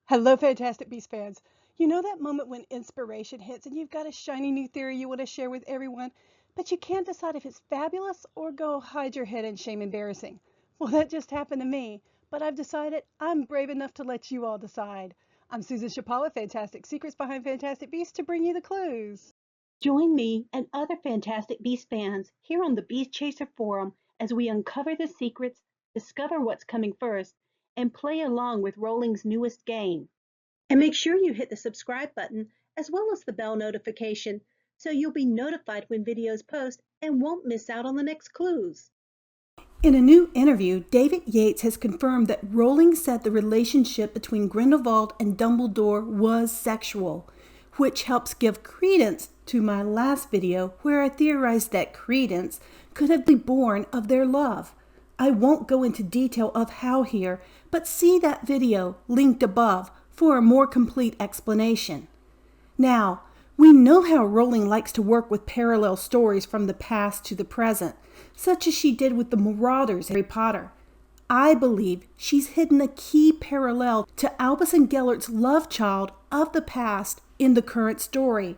Hello, Fantastic Beasts fans. You know that moment when inspiration hits and you've got a shiny new theory you want to share with everyone, but you can't decide if it's fabulous or go hide your head in shame embarrassing? Well, that just happened to me, but I've decided I'm brave enough to let you all decide. I'm Susan Chapala, Fantastic Secrets Behind Fantastic Beasts, to bring you the clues. Join me and other Fantastic Beast fans here on the Beast Chaser Forum as we uncover the secrets, discover what's coming first, and play along with Rowling's newest game. And make sure you hit the subscribe button as well as the bell notification so you'll be notified when videos post and won't miss out on the next clues. In a new interview, David Yates has confirmed that Rowling said the relationship between Grindelwald and Dumbledore was sexual, which helps give credence to my last video where I theorized that Credence could have been born of their love. I won't go into detail of how here, but see that video linked above for a more complete explanation. Now, we know how Rowling likes to work with parallel stories from the past to the present, such as she did with the Mauraders in Harry Potter. I believe she's hidden a key parallel to Albus and Gellert's love child of the past in the current story.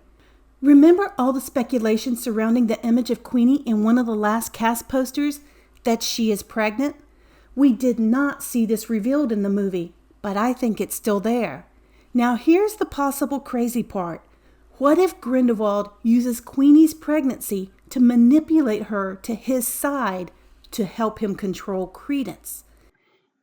Remember all the speculation surrounding the image of Queenie in one of the last cast posters, that she is pregnant? We did not see this revealed in the movie, but I think it's still there. Now here's the possible crazy part. What if Grindelwald uses Queenie's pregnancy to manipulate her to his side to help him control Credence?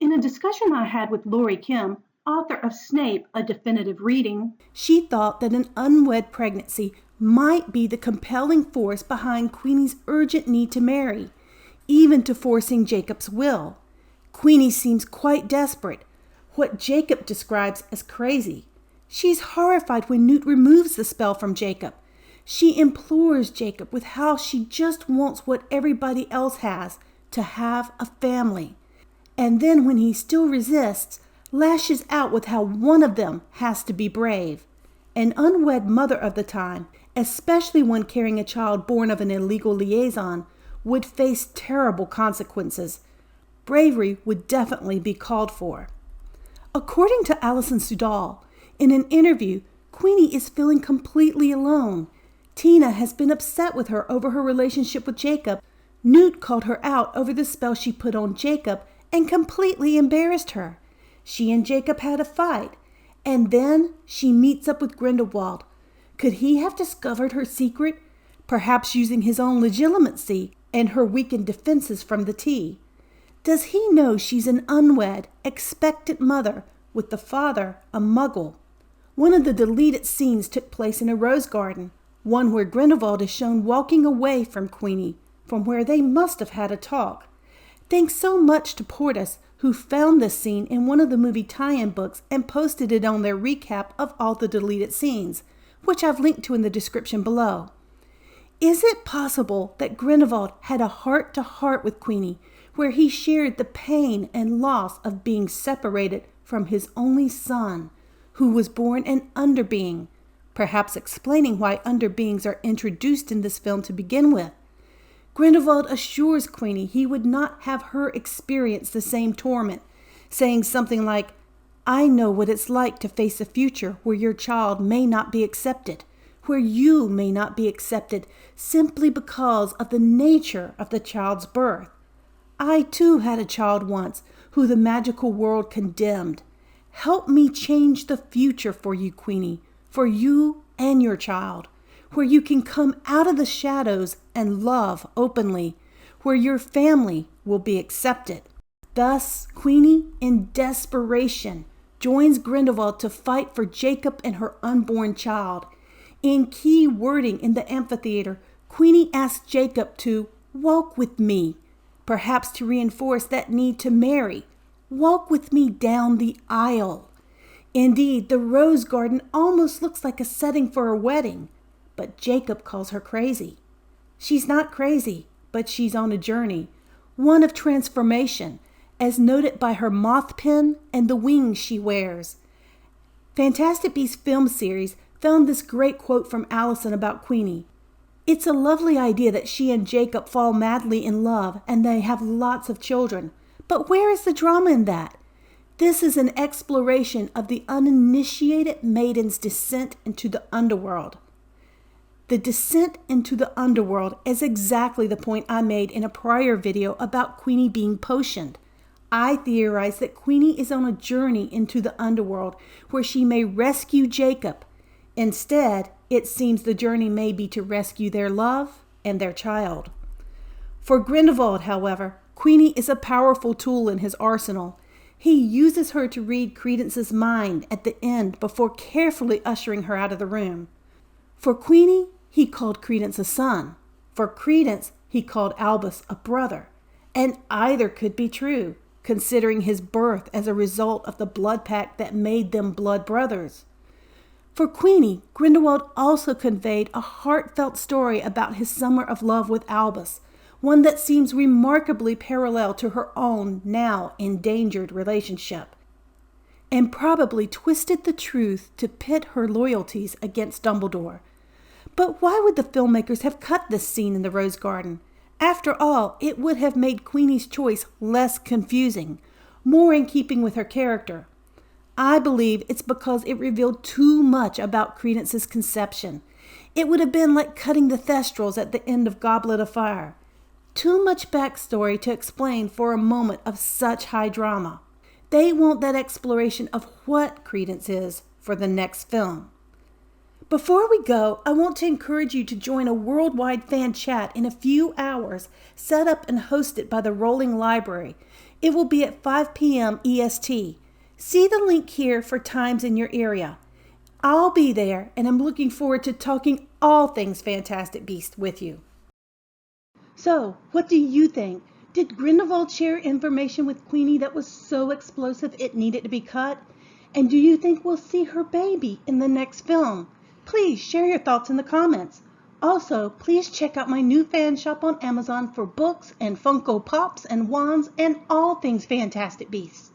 In a discussion I had with Lori Kim, author of Snape, A Definitive Reading, She thought that an unwed pregnancy might be the compelling force behind Queenie's urgent need to marry, even to forcing Jacob's will. Queenie seems quite desperate, what Jacob describes as crazy. She's horrified when Newt removes the spell from Jacob. She implores Jacob with how she just wants what everybody else has, to have a family. And then when he still resists, lashes out with how one of them has to be brave. An unwed mother of the time, especially one carrying a child born of an illegal liaison, would face terrible consequences. Bravery would definitely be called for. According to Alison Sudol, in an interview, Queenie is feeling completely alone. Tina has been upset with her over her relationship with Jacob. Newt called her out over the spell she put on Jacob and completely embarrassed her. She and Jacob had a fight, and then she meets up with Grindelwald. Could he have discovered her secret, perhaps using his own legitimacy and her weakened defenses from the tea? Does he know she's an unwed, expectant mother with the father a muggle? One of the deleted scenes took place in a rose garden, one where Grindelwald is shown walking away from Queenie, from where they must have had a talk. Thanks so much to Portus, who found this scene in one of the movie tie-in books and posted it on their recap of all the deleted scenes, which I've linked to in the description below. Is it possible that Grindelwald had a heart-to-heart with Queenie, where he shared the pain and loss of being separated from his only son, who was born an underbeing, perhaps explaining why underbeings are introduced in this film to begin with? Grindelwald assures Queenie he would not have her experience the same torment, saying something like, "I know what it's like to face a future where your child may not be accepted, where you may not be accepted simply because of the nature of the child's birth. I too had a child once who the magical world condemned. Help me change the future for you, Queenie, for you and your child, where you can come out of the shadows and love openly, where your family will be accepted." Thus, Queenie, in desperation, joins Grindelwald to fight for Jacob and her unborn child. In key wording in the amphitheater, Queenie asks Jacob to walk with me, perhaps to reinforce that need to marry. Walk with me down the aisle. Indeed, the rose garden almost looks like a setting for a wedding, but Jacob calls her crazy. She's not crazy, but she's on a journey, one of transformation, as noted by her moth pin and the wings she wears. Fantastic Beasts film series found this great quote from Allison about Queenie. "It's a lovely idea that she and Jacob fall madly in love and they have lots of children. But where is the drama in that? This is an exploration of the uninitiated maiden's descent into the underworld. The descent into the underworld is exactly the point I made in a prior video about Queenie being potioned. I theorize that Queenie is on a journey into the underworld where she may rescue Jacob. Instead, it seems the journey may be to rescue their love and their child. For Grindelwald, however, Queenie is a powerful tool in his arsenal. He uses her to read Credence's mind at the end before carefully ushering her out of the room. For Queenie, he called Credence a son. For Credence, he called Albus a brother. And either could be true, considering his birth as a result of the blood pact that made them blood brothers. For Queenie, Grindelwald also conveyed a heartfelt story about his summer of love with Albus, one that seems remarkably parallel to her own now endangered relationship, and probably twisted the truth to pit her loyalties against Dumbledore. But why would the filmmakers have cut this scene in the Rose Garden? After all, it would have made Queenie's choice less confusing, more in keeping with her character. I believe it's because it revealed too much about Credence's conception. It would have been like cutting the Thestrals at the end of Goblet of Fire. Too much backstory to explain for a moment of such high drama. They want that exploration of what Credence is for the next film. Before we go, I want to encourage you to join a worldwide fan chat in a few hours, set up and hosted by the Rowling Library. It will be at 5 p.m. EST. See the link here for times in your area. I'll be there, and I'm looking forward to talking all things Fantastic Beasts with you. So, what do you think? Did Grindelwald share information with Queenie that was so explosive it needed to be cut? And do you think we'll see her baby in the next film? Please share your thoughts in the comments. Also, please check out my new fan shop on Amazon for books and Funko Pops and wands and all things Fantastic Beasts.